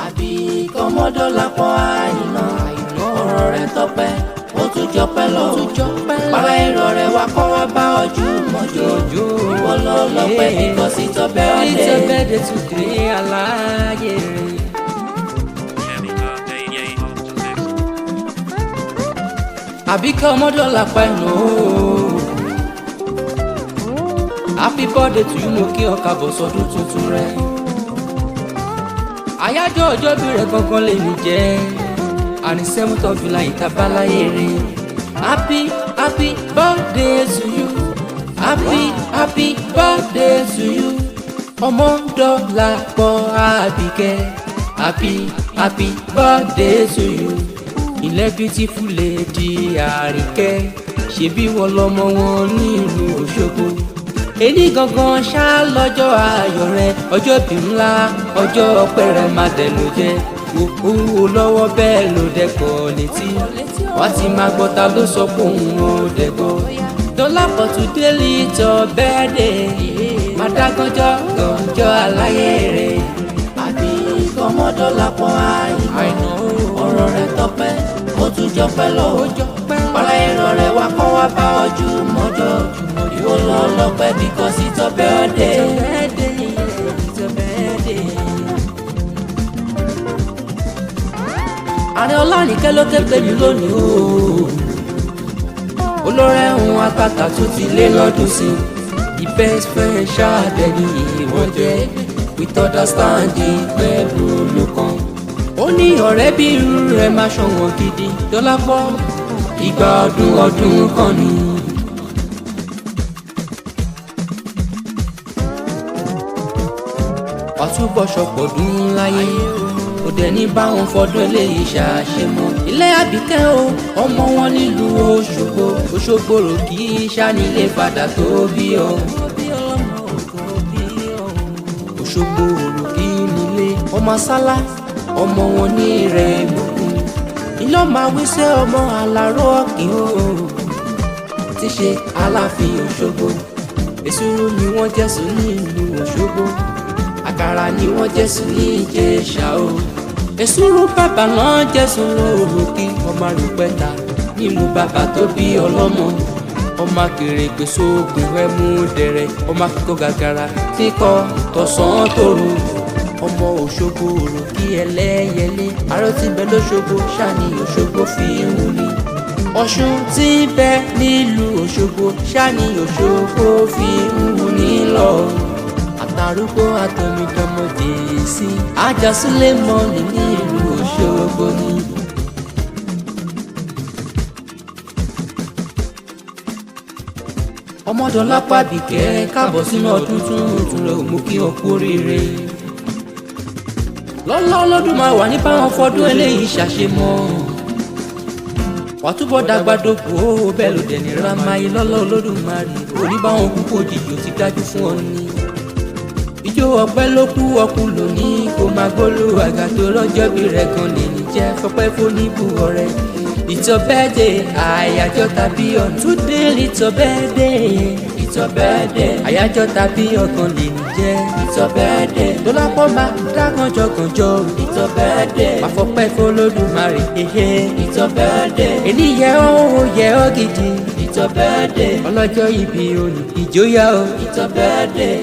àbí Kọ́mọdọ́lápọ̀ Àìná ọ̀rọ̀ rẹ̀ tọ́pẹ́ ó tún jọpẹ́ lọ para èrò rẹ̀ wá kọ́ wá bá ojú mọ́jọ́ ìwọ lọ lọ́pẹ́ because it's your birthday today aláyé rẹ̀. àbí Kọ́mọdọ́lápọ̀ Àìná happy birthday to you mo kí ọ káàbọ̀ sọ́dún tuntun rẹ̀. àyájọ́ ọjọ́ bí rẹ̀ gangan lè mi jẹ́ àní 7th of July ìtàbáláyé rẹ̀. happy birthday to you happy birthday to you Kọ́mọdọ́lápọ̀ Àbíkẹ́ happy birthday to you ilé beautiful lady Àríkẹ́ ṣebí wọ́n lọ́mọ wọn nílùú Òṣogbo. èní gangan ṣá lọ́jọ́ ayọ̀ rẹ̀ ọjọ́ bí ńlá ọjọ́ ọpẹ́ rẹ̀ má dẹ̀ ló jẹ́ owó lọ́wọ́ bẹ́ẹ̀ ló dẹ́kọ̀ létí wọ́n ti máa gbọ́ ta ló sọ pé òun ò dẹ́gbọ́. Dọ́lápọ̀ today little birthday má dá gànjọ́ aláyé rẹ̀. àbí Kọ́mọdọ́lápọ̀ Àìná ọ̀rọ̀ rẹ̀ tọ́pẹ́ ó tún jọpẹ́ lọ para èrò rẹ̀ wá kọ́ wá bá ojú mọ́jọ́ ìwọ lọ lọ́pẹ́ because it's your birthday. ààrẹ Ọlánìkẹ́ ló ké pè mí lónìí o olórí ẹ̀hún àtàtà tó ti lé lọ́dún sí the best friend ṣáàdẹ̀ni ìwọ̀n jẹ́ with understanding pẹ̀lú olùkọ́. ó ní ọ̀rẹ́ bí irú rẹ̀ máa ṣọ̀wọ́n gidi Dọ́lápọ̀ ìgbà ọdún kan ni. wàtúbọ̀ ṣọ̀pọ̀ dún láyé kò dẹ̀ ní báwọn fọdún eléyìí ṣàṣemọ́. ilé Àbíkẹ́ o ọmọ wọn nílùú Òṣogbo rò kí ṣánilé padà tó bí ọ. Òṣogbo rò kí nílé ọmọ sálá ọmọ wọn ní rẹ̀ gbọ̀ngàn. iná máa wí sẹ́ ọmọ Aláró Ọ̀kín o ti ṣe Aláàfin Òṣogbo. èsúrú ni wọ́n jẹ́sùn nílùú Òṣogbo àkàrà ni wọ́n jẹ́sùn ní Ìjẹ̀ṣà o. èsúrú bàbá náà jẹ́sùn lóòrùkí ọmọ àrùpẹ̀ta nílùú bàbá tó bí ọlọ́mọ. ọmọ akèrègbè sóògùn ẹ̀mú dẹ̀rẹ̀ ọmọ akíkọ́ gàgàrà tí kò tọ̀sán tòru. ọmọ Òṣogbo òrùkí ẹlẹ́yẹlé arọ́ tí bẹ lóṣogbo ṣáni Òṣogbo fi ń wuni. Ọ̀ṣun tí bẹ nílùú Òṣogbo ṣáni Òṣogbo fi ń wuni lọ. àtàrúgbó àtọmídọ́mọdé sí Àjàsílẹ̀ mọ́ni ní ìlú Òṣogbo ni. Kọ́mọdọ́lápọ̀ Àbíkẹ́ káàbọ̀ sínú ọdún tuntun rẹ̀ mú kí ọ kú oríire. lọ́lá ọlọ́dún máa wà ní báwọn fọdún eléyìí ṣàṣemọ́. wàá túbọ̀ dàgbà dògbò bẹ́ẹ̀ ló dẹ̀ ní ramáyé lọ́lá Olódùmarè oníbàwọn kúkú òjijì ó ti dájú fún ọ ní. ijó ọpẹ́ ló kú ọkù lónìí kó máa gbólú àga tó rọ́jọ́ bí rẹ̀ gan lè ní jẹ́ fọpẹ́ fóníbù ọ̀rẹ́. It's your birthday àyájọ́ tàbí today it's your birthday it's your birthday àyájọ́ tàbí ọ̀kan lè ní jẹ́ it's your birthday. Dọ́lápọ̀ máa dá gànjọ́ it's your birthday máa fọpẹ́ f'Olódùmarè it's your birthday èní yẹ ọ́ gidi it's your birthday ọlọ́jọ́ ìbí òní ìjóyà o it's your birthday.